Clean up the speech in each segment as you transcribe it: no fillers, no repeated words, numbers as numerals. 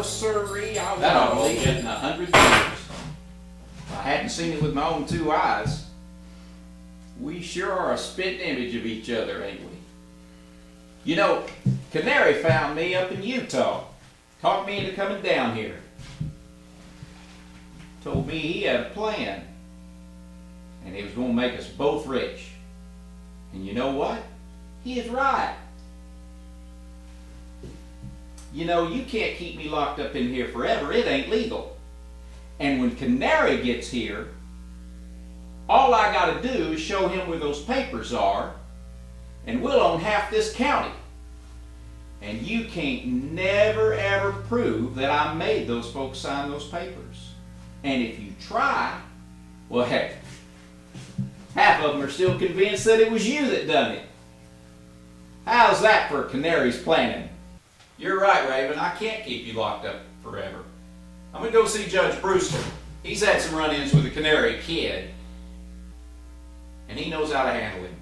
No, sirree, I That ought won't to believe look it. in 100 years. I hadn't seen it with my own two eyes. We sure are a spitting image of each other, ain't we? You know, Canary found me up in Utah. Talked me into coming down here. Told me he had a plan. And he was going to make us both rich. And you know what? He is right. You know, you can't keep me locked up in here forever. It ain't legal. And when Canary gets here, all I got to do is show him where those papers are, and we'll own half this county. And you can't never ever prove that I made those folks sign those papers. And if you try, well, heck, half of them are still convinced that it was you that done it. How's that for Canary's planning? You're right, Raven. I can't keep you locked up forever. I'm going to go see Judge Brewster. He's had some run-ins with the Canary kid, and he knows how to handle him.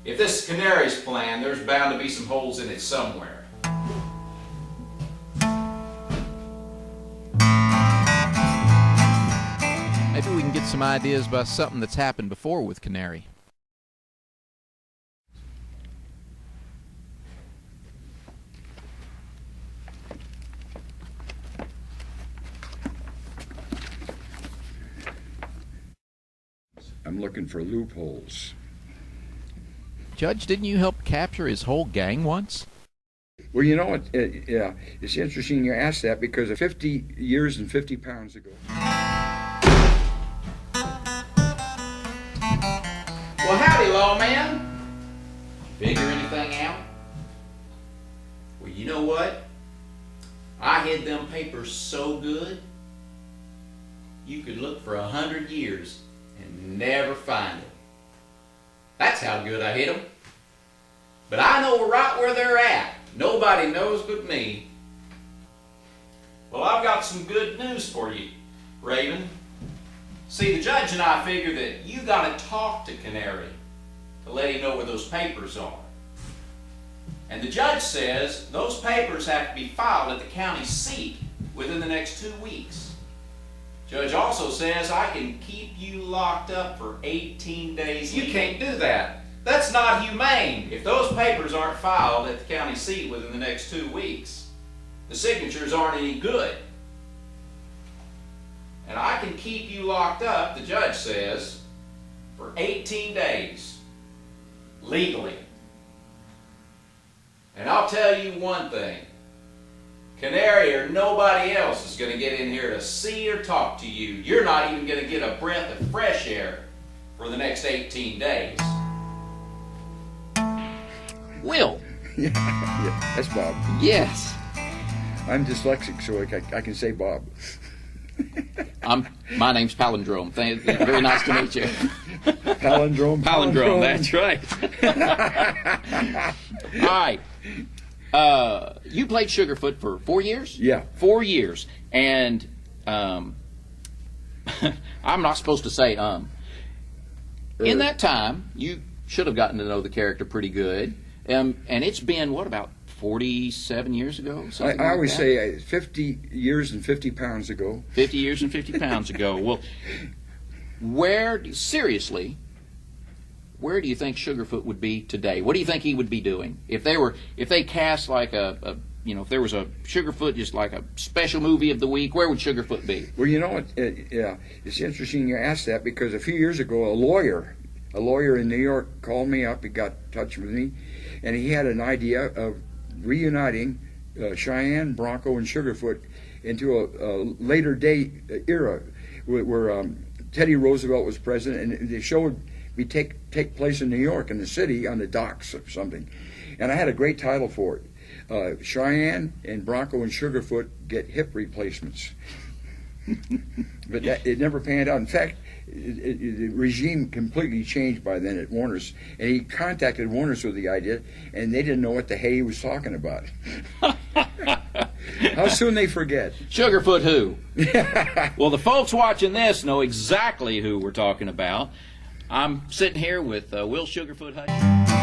If this is Canary's plan, there's bound to be some holes in it somewhere. Maybe we can get some ideas about something that's happened before with Canary. I'm looking for loopholes. Judge, didn't you help capture his whole gang once? Well, you know what? Yeah, it's interesting you asked that because 50 years and 50 pounds ago. Well, howdy, lawman. Figure anything out? Well, you know what? I hid them papers so good, you could look for 100 years and never find it. That's how good I hid them. But I know right where they're at. Nobody knows but me. Well, I've got some good news for you, Raven. See, the judge and I figure that you got to talk to Canary to let him know where those papers are. And the judge says those papers have to be filed at the county seat within the next 2 weeks. Judge also says I can keep you locked up for 18 days. You can't do that. That's not humane. If those papers aren't filed at the county seat within the next 2 weeks, the signatures aren't any good. And I can keep you locked up, the judge says, for 18 days, legally. And I'll tell you one thing. Canary or nobody else is going to get in here to see or talk to you. You're not even going to get a breath of fresh air for the next 18 days. Will. Yeah, that's Bob. Yes. I'm dyslexic, so I can say Bob. My name's Palindrome. Very nice to meet you. Palindrome. Palindrome, that's right. All right. You played Sugarfoot for 4 years? Yeah. 4 years. And I'm not supposed to say In that time, you should have gotten to know the character pretty good. And it's been, what, about 47 years ago? I always say 50 years and 50 pounds ago. 50 years and 50 pounds ago. Well, seriously, where do you think Sugarfoot would be today? What do you think he would be doing if they cast like if there was a Sugarfoot, just like a special movie of the week? Where would Sugarfoot be? Well, you know what? Yeah, it's interesting you asked that because a few years ago, a lawyer in New York called me up. He got in touch with me, and he had an idea of reuniting Cheyenne, Bronco, and Sugarfoot into a later day era where Teddy Roosevelt was president, and the show would take place in New York, in the city, on the docks or something. And I had a great title for it. Cheyenne and Bronco and Sugarfoot get hip replacements. But it never panned out. In fact, the regime completely changed by then at Warner's, and he contacted Warner's with the idea, and they didn't know what the hay he was talking about. How soon they forget. Sugarfoot who? Well, the folks watching this know exactly who we're talking about. I'm sitting here with Will Sugarfoot Hutchins.